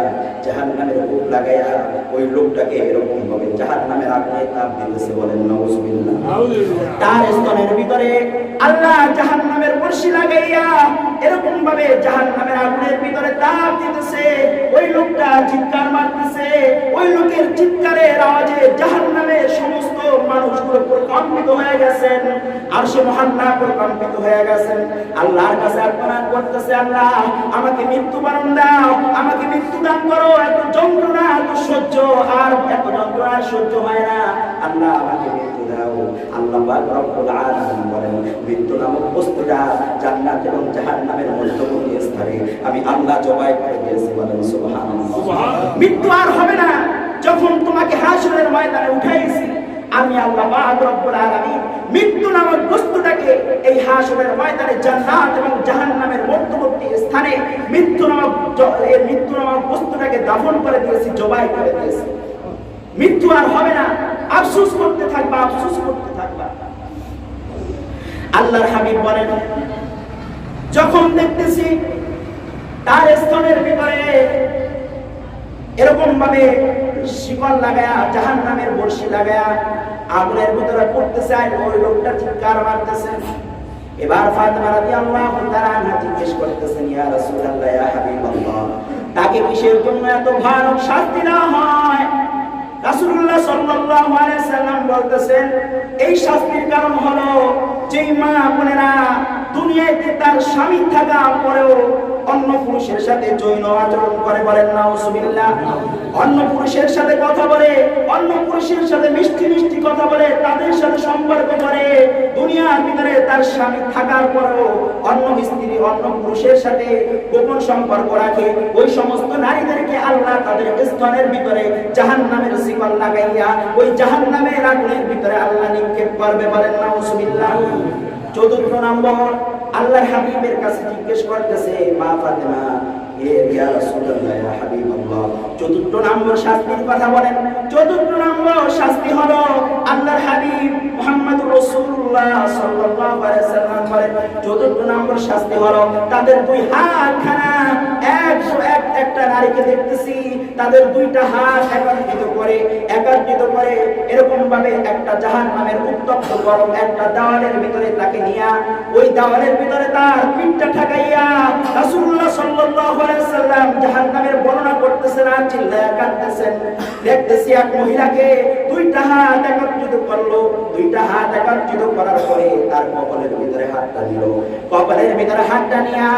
জাহান্নামের রূপ লাগায়া ওই লোকটাকে এরকম ভাবে জাহান্নামের আগুনে তাপ দিতেছে। বলেন নাউজুবিল্লাহ। তার স্তনের ভিতরে আল্লাহ জাহান্নামের বর্ষি লাগাইয়া এরকম ভাবে জাহান্নামের আগুনের ভিতরে তাপ দিতেছে। ওই লোকটা চিৎকার মারতেছে। ওই লোকের চিৎকারের আওয়াজে জাহান্নামের সমস্ত মানুষগুলো প্রকম্পিত হয়ে গেছেন। আরশে মুহান্না প্রকম্পিত হয়ে গেছেন। আল্লাহর কাছে আর্তনাদ করতেছে, আল্লাহ আমাকে মৃত্যুবরণ দাও, আমাকে মৃত্যু দান করো। এত যন্ত্রণা, এত সহ্য, আর এত যন্ত্রণা সহ্য হয় না, আল্লাহ আমাকে মৃত্যু দাও। আল্লাহ পাক রব্বুল আলামিন বলেন, মৃত্যু নামক বস্তুটা জান্নাত এবং জাহান্নামের মধ্যবর্তী স্থানে আমি আল্লাহ জবাই করে দিয়েছি। বলেন সুবহানাল্লাহ। মৃত্যু আর হবে না। যখন তোমাকে হাসরের ময়দানে উঠাইছি, আমি আল্লাহ পাক রব্বুল আলামিন মৃত্যু নামক বস্তুটাকে এই হাসরের ময়দানে জান্নাত এবং জাহান্নামের মধ্যবর্তী স্থানে মৃত্যু নামক বস্তুটাকে দাফন করে দিয়েছি, জবাই করে দিয়েছি। মৃত্যু আর হবে না। আফসোস করতে থাকবা, আফসোস করতে থাকবা। আল্লাহর হাবিব বলেন, যখন দেখতেছি তার স্তনের ভিতরে এরকম ভাবে শিকল লাগায়া, জাহান্নামের বর্ষি লাগায়া আগুনের ভিতরে পড়তেছে, আর ওই লোকটা চিৎকার মারতেছে। এবার ফাতেমা রাদিয়াল্লাহু তাআলা আনহা জিজ্ঞেস করতেছেন, ইয়া রাসূলুল্লাহ, ইয়া হাবিবাল্লাহ, তাকে কিসের জন্য এত ভয়ানক শাস্তি দেওয়া হয়? রাসূলুল্লাহ সাল্লাল্লাহু আলাইহি সাল্লাম বলতেছেন, এই শাস্তির কারণ হলো যেই মা বোনেরা দুনিয়াতে তার স্বামী থাকা পরেও অন্য পুরুষের সাথে যৌন আচরণ করে, বলেন নাউজুবিল্লাহ, অন্য পুরুষের সাথে কথা বলে, অন্য পুরুষের সাথে মিষ্টি মিষ্টি কথা বলে, তাদের সাথে সম্পর্ক করে, দুনিয়ার ভিতরে তার স্বামী থাকার পরেও অন্য স্ত্রী অন্য পুরুষের সাথে গোপন সম্পর্ক রাখে, ওই সমস্ত নারীদেরকে আল্লাহ তাদের স্তনের ভিতরে জাহান্নামের শিকল লাগাইয়া ওই জাহান্নামের আগুনের ভিতরে আল্লাহ নিক্ষেপ করবে, বলেন নাউজুবিল্লাহ। চতুর্থ নম্বর, আল্লাহর হাবিবের কাছে জিজ্ঞেস করতেছে মা ফাতেমা, ইয়া রাসূলুল্লাহ, ইয়া হাবিবাল্লাহ, চতুর্থ নম্বর শাস্তির কথা বলেন। চতুর্থ নম্বর শাস্তি হলো আল্লাহর হাবিব মুহাম্মদুর রাসূলুল্লাহ সাল্লাল্লাহু আলাইহি সাল্লাম বলেন, চতুর্থ নম্বর শাস্তি হলো তাদের দুই হাতখানা একটা নারীকে দেখতেছি তাদের দুইটা হাত একত্রিত করে এরকম ভাবে একটা জাহান্নামের উত্তপ্ত গরম একটা দেওয়ালের ভিতরে তাকে নিয়া ওই দেওয়ালের ভিতরে তার পিঠটা ঠেকাইয়া রাসূলুল্লাহ সাল্লাল্লাহু আলাইহি সাল্লাম জাহান্নামের বর্ণনা করতেছেন আর চিল্লায়া কাঁদতেছেন। দেখতেছি এক মহিলাকে দুইটা হাত একত্রিত করলো, দুইটা হাত একত্রিত করার পরে তার কপালের ভিতরে হাতটা দিল, কপালের ভিতরে হাতটা নিয়া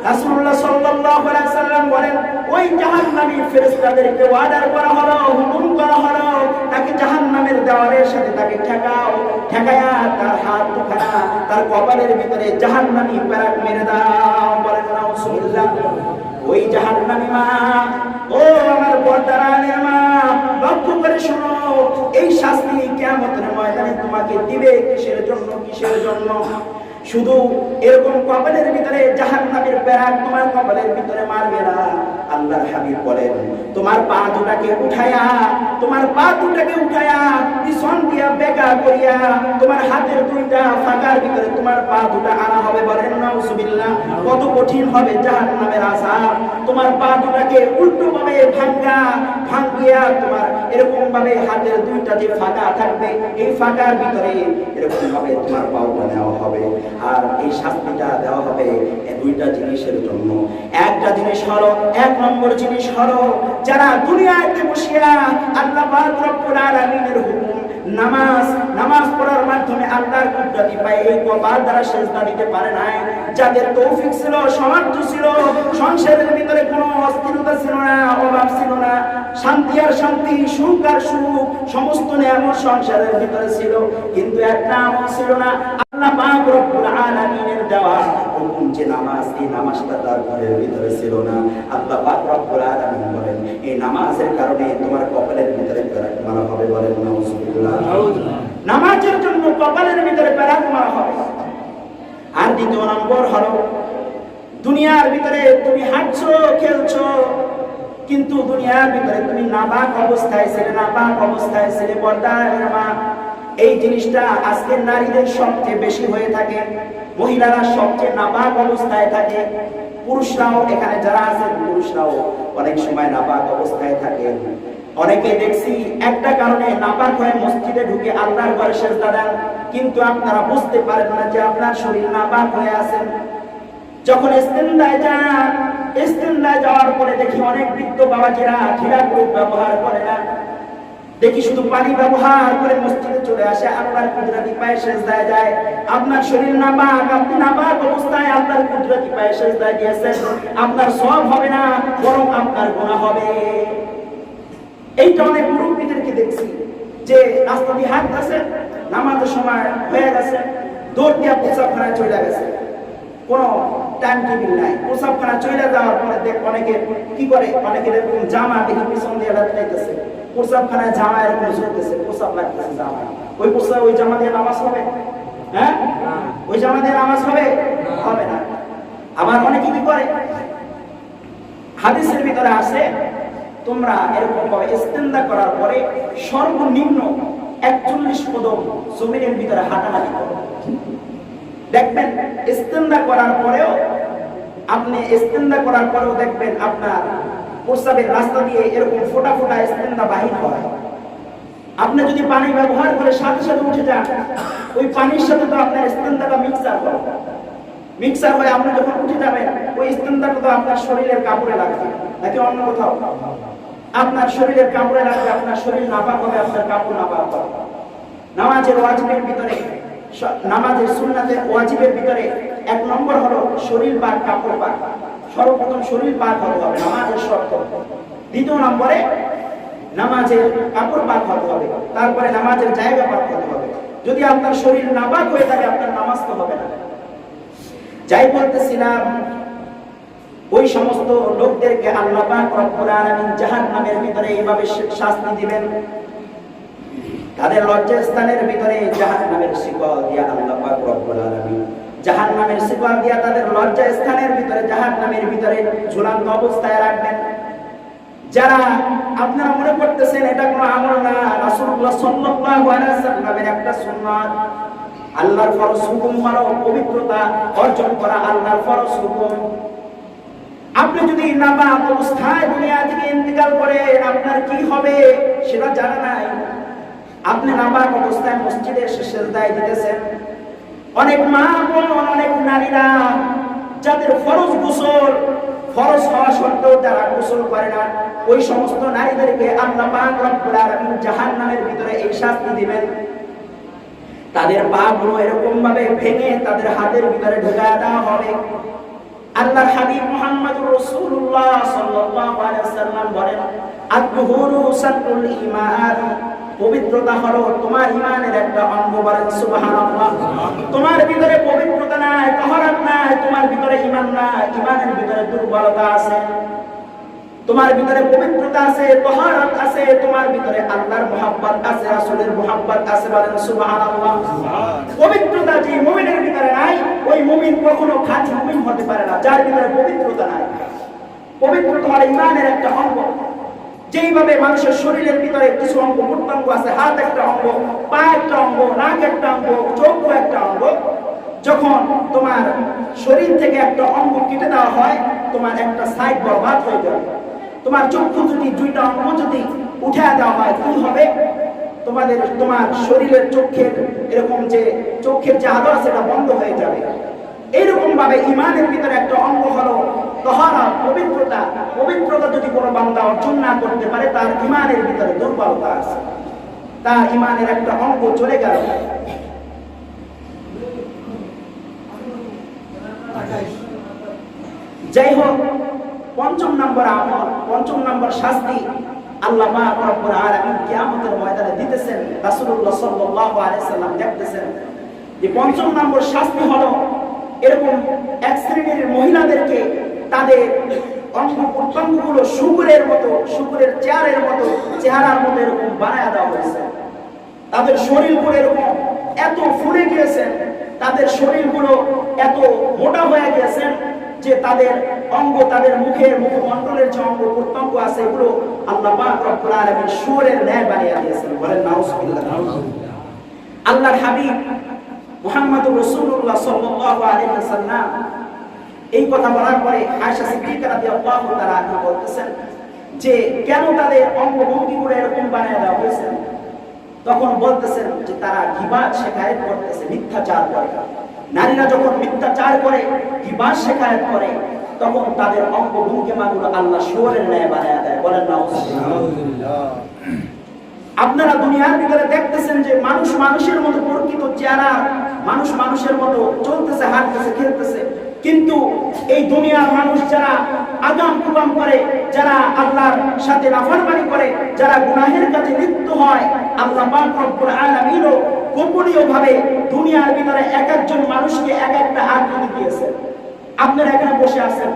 রাসূলুল্লাহ সাল্লাল্লাহু আলাইহি সাল্লাম বলেন, ওই জাহান্নামী ফেরেশতাদেরকে অর্ডার করা হলো, হুকুম করা হলো, তাকে জাহান্নামের দেওয়ালের সাথে তাকে ঠেকায়া তার হাত দুখানা তার কপালের ভিতরে জাহান্নামী প্যারাক মেরে দাও, বলেন নাউজুবিল্লাহ। ওই জাহান্নামী মা, ও আমার পর্দারানের মা, লক্ষ্য করে শোনো, এই শাস্তি কিয়ামতের ময়দানে তোমাকে দিবে কিসের জন্য? কিসের জন্য? শুধু এরকম কপালের ভিতরে জাহান্নামের প্যারাক তোমার কপালের ভিতরে মারবে না। আল্লাহর হাবিব বলেন, তোমার পা দুটাকে উঠায়া পিছন দিয়া বেকা করিয়া তোমার হাতের দুইটা ফাঁকার ভিতরে তোমার পা দুটা আনা হবে, বলেন নাউজুবিল্লাহ। কত কঠিন হবে জাহান্নামের আযাব। তোমার পা দুটাকে উল্টো ভাবে ভাঙ্গিয়া তোমার এরকম ভাবে হাতের দুইটা যে ফাঁকা থাকবে এই ফাঁকার ভিতরে এরকম ভাবে তোমার পাটা নেওয়া হবে। আর এই শাস্তিটা দেওয়া হবে দুইটা জিনিসের জন্য। একটা জিনিস হলো, এক নম্বর জিনিস হলো, যারা দুনিয়াতে বসিয়া আল্লাহ পাক রব্বুল আলামিনের হুকুম নামাজ পড়ার মাধ্যমে আল্লাহর কুদরতি পায়, এই কপাল দ্বারা সেজদা দিতে পারে না, যাদের তৌফিক ছিল, সামর্থ্য ছিল, সংসারের ভিতরে কোনো অস্থিরতা ছিল না, অভাব ছিল না, শান্তি আর শান্তি, সুখ আর সুখ, সমস্ত নিয়ামত সংসারের ভিতরে ছিল, কিন্তু একটা আমল ছিল না। আল্লাহ পাক রব্বুল আলামিনের দেওয়া হুকুম যে নামাজ, এই নামাজটা তার ঘরের ভিতরে ছিল না। আল্লাহ পাক রব্বুল আলামিন বলেন, এই নামাজের কারণে তোমার কপালের ভিতরে প্যারাক মারা হবে, বলেন নাউজুবিল্লাহ। নামাজের জন্য কপালের ভিতরে প্যারাক মারা হবে। আর দ্বিতীয় নম্বর হলো, দুনিয়ার ভিতরে তুমি হাঁটছো, খেলছো, কিন্তু দুনিয়ার ভিতরে তুমি নাপাক অবস্থায় ছিলে, পর্দার মা। এই জিনিসটা আজকের নারীদের সবচেয়ে বেশি হয়ে থাকে, মহিলারা সবচেয়ে নাপাক অবস্থায় থাকে, পুরুষরাও এখানে যারা আছেন পুরুষরাও অনেক সময় নাপাক অবস্থায় থাকে। অনেকে দেখছি একটা কারণে নাপাক হয়ে মসজিদে ঢুকে আল্লাহর ঘরে সেজদা দেন, কিন্তু আপনারা বুঝতে পারেন না যে আপনার শরীর নাপাক হয়ে আছেন। যখন ইস্তেঞ্জায় যাওয়ার পরে দেখি অনেক বৃদ্ধ বাবাজিরা ঢিলা গ্রুপ ব্যবহার করে না, দেখি শুধু পানি ব্যবহার করে মসজিদে চলে আসে, আল্লাহর কুদরতি পায়ে সেজদায় যায়। আপনার শরীর নাপাক, আপনি নাপাক অবস্থায় আল্লাহর কুদরতি পায়ে সেজদায় দিয়েছেন, আপনার সওয়াব হবে না, বরং আপনার গুনাহ হবে। এইটা অনেক মুরব্বীদেরকে দেখছি যে রাস্তা দিয়ে হাঁটতেছে, নামাজের সময় হয়ে গেছে, দৌড় দিয়া প্রসাবখানায় চলে গেছে, কোনো টাইম টেবিল নাই। প্রসাবখানা চলে যাওয়ার পরে দেখ অনেকে কি করে, অনেকে এরকম জামা দেখি পিছন দিয়ে লাগাইতেছে, প্রসাবখানায় জামা এরকম ঝুলতেছে, প্রসাব লাগতেছে জামা, ওই জামা দিয়ে নামাজ হবে? হ্যাঁ, ওই জামা দিয়ে নামাজ হবে? হবে না। আবার অনেকে কি করে, হাদিসের ভিতরে আছে তোমরা এরকম ভাবে ইস্তেঞ্জা করার পরে সর্বনিম্ন 41 কদম জমিনের ভিতরে হাঁটাহাঁটি করো। দেখবেন ইস্তেঞ্জা করার পরেও দেখবেন আপনার প্রস্রাবের রাস্তা দিয়ে এরকম ফোটা ফোটা ইস্তেঞ্জা বাহির হয়। আপনি যদি পানি ব্যবহার করে সাথে সাথে উঠে যান, ওই পানির সাথে তো আপনার ইস্তেঞ্জাটা মিক্সার হয়ে আপনি যখন উঠে যাবেন, ওই ইস্তেঞ্জাটা তো আপনার শরীরের কাপড়ে লাগবে, নাকি অন্য কোথাও? আপনার শরীরের কাপড়ে লাগবে, আপনার শরীর নাপাক হবে, আপনার কাপড় নাপাক হবে। নামাজের ওয়াজিবের ভিতরে, নামাজের সুন্নাতের ওয়াজিবের ভিতরে 1 নম্বর হলো শরীর পাক, কাপড় পাক। সর্বপ্রথম শরীর পাক হতে হবে, নামাজের শর্ত। দ্বিতীয় নম্বরে নামাজের কাপড় পাক হতে হবে, তারপরে নামাজের জায়গা পাক হতে হবে। যদি আপনার শরীর নাপাক হয়ে থাকে, আপনার নামাজ তো হবে না। যাই বলতেছিলাম, ওই সমস্ত লোকদেরকে আল্লাহ পাক রব্বুল আলামিন জাহান্নামের ভিতরে এইভাবে শাস্তি দিবেন। তাদের লজ্জাস্থানের ভিতরে জাহান্নামের শিকল দিয়া আল্লাহ পাক রব্বুল আলামিন জাহান্নামের শিকল দিয়া তাদের লজ্জাস্থানের ভিতরে জাহান্নামের ভিতরে ঝুলন্ত অবস্থায় রাখবেন। যারা আপনারা মনে করতেছেন এটা কোনো আমল না, রাসূলুল্লাহ সাল্লাল্লাহু আলাইহি ওয়াসাল্লামের একটা সুন্নাত। আল্লাহর ফরজ হুকুম হলো পবিত্রতা অর্জন করা, আল্লাহর ফরজ হুকুম। আপনি যদি নাপাক অবস্থায় দুনিয়া থেকে ইন্তেকাল করেন, আপনার কি হবে সেটা জানা নাই। আপনি নাপাক অবস্থায় মসজিদে এসে সিজদায় দিতেছেন। অনেক মা বোন, অনেক নারীরা যাদের ফরজ গোসল, ফরজ হওয়া সত্ত্বেও যারা গোসল করে না, ওই সমস্ত নারীদেরকে আল্লাহ পাক রব্বুল আলামিন জাহান্নামের ভিতরে এই শাস্তি দিবেন। তাদের পাগুলো এরকম ভাবে ভেঙে তাদের হাতের ভিতরে ঢুকায় দেওয়া হবে। আল্লাহর হাবিব মুহাম্মদুর রাসূলুল্লাহ সাল্লাল্লাহু আলাইহি ওয়াসাল্লাম বলেন, আত-তুহুরু শাতরুল ঈমান, পবিত্রতা হলো তোমার ঈমানের একটা অঙ্গ। বলেন সুবহানাল্লাহ। তোমার ভিতরে পবিত্রতা নাই, তাহরাত নাই, তোমার ভিতরে ঈমান নাই, ঈমানের ভিতরে দুর্বলতা আছে। তোমার ভিতরে পবিত্রতা আছে, তাহরাত আছে, তোমার ভিতরে আল্লাহর মুহাব্বত আছে, রাসূলের মুহাব্বত আছে। বলেন সুবহানাল্লাহ। পবিত্রতা যে মুমিনের ভিতরে নাই, ওই মুমিন কখনো খাঁটি মুমিন হতে পারে না, যার ভিতরে পবিত্রতা নাই। পবিত্রতা হলো ঈমানের একটা অঙ্গ। যেইভাবে মানুষের শরীরের ভিতরে কিছু অঙ্গ প্রত্যঙ্গ আছে, হাত একটা অঙ্গ, পা একটা অঙ্গ, নাক একটা অঙ্গ, চোখ একটা অঙ্গ। যখন তোমার শরীর থেকে একটা অঙ্গ কেটে দেওয়া হয়, তোমার একটা সাইড বরবাদ হয়ে যাবে। তোমার চক্ষু যদি 2টা অঙ্গ যদি উঠে দেওয়া হয়, কি হবে? তোমার শরীরের চোখের এরকম যে চোখের যে আলো আছে, এটা বন্ধ হয়ে যাবে। এইরকম ভাবে ঈমানের ভিতরে একটা অঙ্গ হলো তাহরাত, পবিত্রতা। পবিত্রতা যদি কোনো বান্দা অর্জন না করতে পারে, তার ঈমানের ভিতরে দুর্বলতা আছে, তার ঈমানের একটা অঙ্গ চলে গেল। যাই হোক, 5ম নম্বর আমল, 5ম নম্বর শাস্তি আল্লাহ পাক রব্বুল আলামিন কিয়ামতের ময়দানে দিতেছেন। রাসূলুল্লাহ সাল্লাল্লাহু আলাইহি সাল্লাম দেখতেছেন যে 5ম নম্বর শাস্তি হলো এরকম এক শ্রেণীর মহিলাদেরকে তাদের অঙ্গ প্রত্যঙ্গগুলো শুকুরের মতো, শুকুরের চেহারার মতো এরকম বানায় দেওয়া হয়েছে। তাদের শরীরগুলো এরকম এত ফুলে গিয়েছে, তাদের শরীরগুলো এত মোটা হয়ে গিয়েছে যে তাদের অঙ্গ, তাদের মুখের মুখমণ্ডলের যে অঙ্গ প্রত্যঙ্গ আছে, এগুলো আল্লাহ পাক রব্বুল আলামিন শুয়োরের ন্যায় বানিয়ে দিয়েছেন। বলেন নাউজুবিল্লাহ। আল্লাহর হাবিব মুহাম্মদুর রাসূলুল্লাহ সাল্লাল্লাহু আলাইহি ওয়াসাল্লাম এই কথা বলার পরে আয়েশা সিদ্দিকা রাদিয়াল্লাহু তাআলা আনহা বলতেছেন যে কেন তাদের অঙ্গভঙ্গিগুলো এরকম বানিয়ে দেওয়া হয়েছে? তখন বলতেছেন যে তারা গীবাত শেখায়ত করতেছে, মিথ্যাচার করে। নারীরা যখন মিথ্যাচার করে, গীবাত শেখায়ত করে, তখন তাদের অঙ্গভঙ্গিমাগুলো আল্লাহ শুয়োরের ন্যায় বানিয়ে দেয়। বলেন নাউজুবিল্লাহ। আপনারা দুনিয়ার ভিতরে দেখতেছেন যে মানুষ মানুষের মতো প্রকৃত চেহারা, মানুষ মানুষের মতো চলতেছে, হাঁটতেছে, খেলতেছে, কিন্তু এই দুনিয়ার মানুষ যারা আগাম কুগাম করে, যারা আল্লাহর সাথে নাফরমানি করে, যারা গুনাহের কাছে লিপ্ত হয়, আল্লাহ পাক রব্বুল আলামিন গোপনীয় ভাবে দুনিয়ার ভিতরে এক একজন মানুষকে এক একটা আকৃতি দিয়েছেন। আপনারা এখানে বসে আছেন,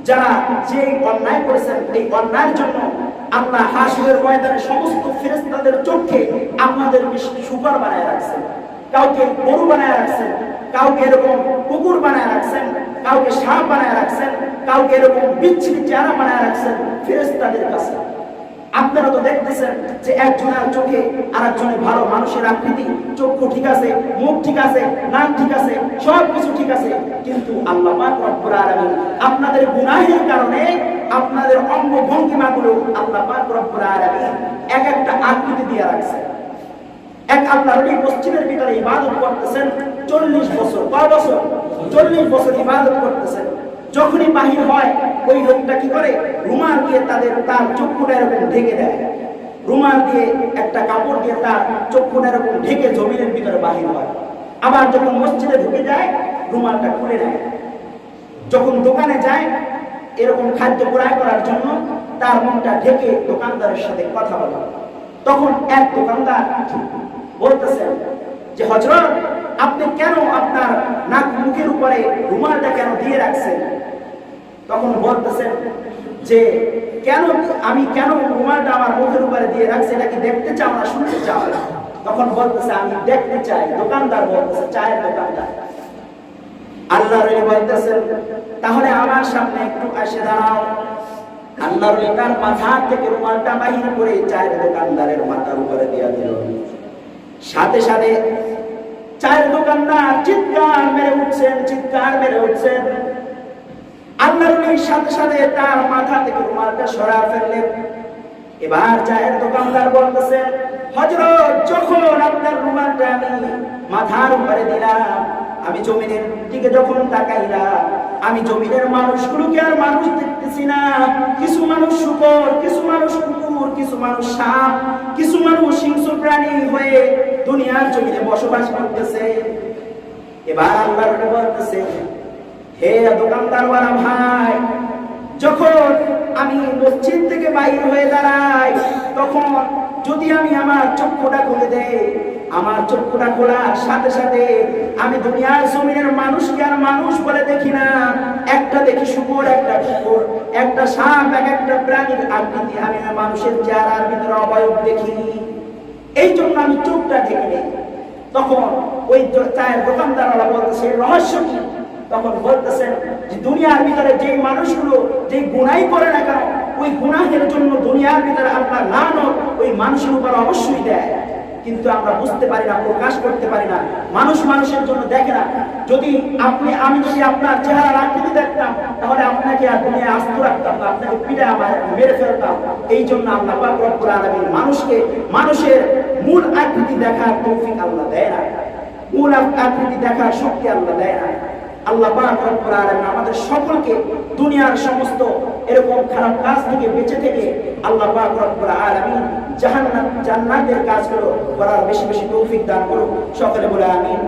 যারা যে অন্যায় করেছেন, এই অন্যায়ের জন্য আল্লাহ হাসরের ময়দানে সমস্ত ফেরেশতাদের চোখে আপনাদের শুকর বানায় রাখছেন। কাউকে গরু বানায় রাখছেন, কাউকে এরকম কুকুর বানায় রাখছেন, কাউকে সাপ বানায় রাখছেন, কাউকে এরকম বিচ্ছিরি চেহারা বানায় রাখছেন ফেরেশতাদের কাছে। আপনারা তো দেখতেছেন যে একজনের চোখে আরেকজনের ভালো মানুষের আকৃতি, চক্ষু ঠিক আছে, মুখ ঠিক আছে, নাক ঠিক আছে, সব কিছু ঠিক আছে, কিন্তু আল্লাহ পাক রব্বুল আলামিন আপনাদের গুনাহের কারণে আপনাদের অঙ্গ ভঙ্গিমাগুলো আল্লাহ পাক রব্বুল আলামিন এক একটা আকৃতি দিয়ে রাখছে। এক আল্লাহর নবী মসজিদের ভিতরে ইবাদত করতেছেন 40 বছর। কয় বছর? 40 বছর ইবাদত করতেছেন। যখনই বাহির হয় ওই লোকটা কি করে, রুমাল দিয়ে তার চক্ষুটা এরকম ঢেকে দেয়, রুমাল দিয়ে একটা কাপড় দিয়ে তার চক্ষুটা এরকম ঢেকে জমিনের ভিতরে বাহির হয়। আবার যখন মসজিদে ঢুকে যায় রুমালটা খুলে নেয়। যখন দোকানে যায় এরকম খাদ্য ক্রয় করার জন্য তার মুখটা ঢেকে দোকানদারের সাথে কথা বলে। তখন এক দোকানদার বলতেছেন যে হযরত, আপনি কেন আপনার নাক মুখের উপরে রুমালটা কেন দিয়ে রাখছেন? তখন বলতেছেন যে আমি কেন রুমালটা আমার মুখের উপরে দিয়ে রাখছি, এটা কি দেখতে চাও না শুনতে চাও? তখন বলতেছে আমি দেখতে চাই। দোকানদার বলতেছে, চায়ের দোকানদার। আল্লাহর ওলি বলতেছেন তাহলে আমার সামনে একটু এসে দাঁড়াও। আল্লাহর ওলি তার মাথা থেকে রুমালটা বাহির করে চায়ের দোকানদারের মাথার উপরে দিয়ে দিল। সাথে সাথে চায়ের দোকানদার চিৎকার মেরে উঠছেন। আল্লাহর ওলির সাথে সাথে তার মাথা থেকে রুমালটা সরিয়ে ফেললেন। এবার চায়ের দোকানদার বলতেছেন হযরত, যখন আপনার রুমালটা আমি মাথার উপরে দিলাম, আমি জমিনের দিকে যখন তাকাইলাম, আমি জমিনের মানুষগুলোকে আর মানুষ দেখতেছি না। কিছু মানুষ শূকর, কিছু মানুষ কুকুর, কিছু মানুষ সাপ, কিছু মানুষ হিংস্র প্রাণী হয়ে দুনিয়ার জমিনে বসবাস করতেছে। এবার আল্লাহর ওলি বলতেছে, হে দোকানদারওয়ালা ভাই, যখন আমি মসজিদ থেকে বাইরে হয়ে দাঁড়াই তখন যদি আমি আমার চক্ষুটা খুলে দেই, আমার চক্ষুটা খোলার সাথে সাথে আমি দুনিয়ার জমিনের মানুষকে আর মানুষ বলে দেখি না। একটা দেখি শুকর, একটা কুকুর, একটা সাপ, একটা প্রাণীর আকৃতি। আমি মানুষের চেহারার ভিতরে অবয়ব দেখি, এই জন্য আমি চোখটা ঢেকে নেই। তখন ওই চায়ের দোকানদারওয়ালা বলতেছে রহস্য কি? তখন বলতেছেন যে দুনিয়ার ভিতরে যে মানুষগুলো যে গুনাহ করে না কেন, ওই গুনাহের জন্য দুনিয়ার ভিতরে আল্লাহ লানত ওই মানুষের উপর অবশ্যই দেয়, কিন্তু আমরা বুঝতে পারি না, প্রকাশ করতে পারি না। মানুষ মানুষের জন্য দেখে না। আমি যদি আপনার চেহারার আকৃতি দেখতাম তাহলে আপনাকে আর দুনিয়ায় আস্ত রাখতাম না, আপনাকে পিঠে মেরে ফেলতাম। এই জন্য আল্লাহ পাক রব্বুল আলামিন মানুষকে মানুষের মূল আকৃতি দেখার তৌফিক আল্লাহ দেয় না, মূল আকৃতি দেখার শক্তি আল্লাহ দেয় না। আল্লাহ পাক রব্বুল আলামিন আমাদের সকলকে দুনিয়ার সমস্ত এরকম খারাপ কাজ থেকে বেঁচে থেকে আল্লাহ পাক রব্বুল আলামিন জান্নাতের কাজগুলো করার বেশি বেশি তৌফিক দান করুন। সকলে বলে আমিন।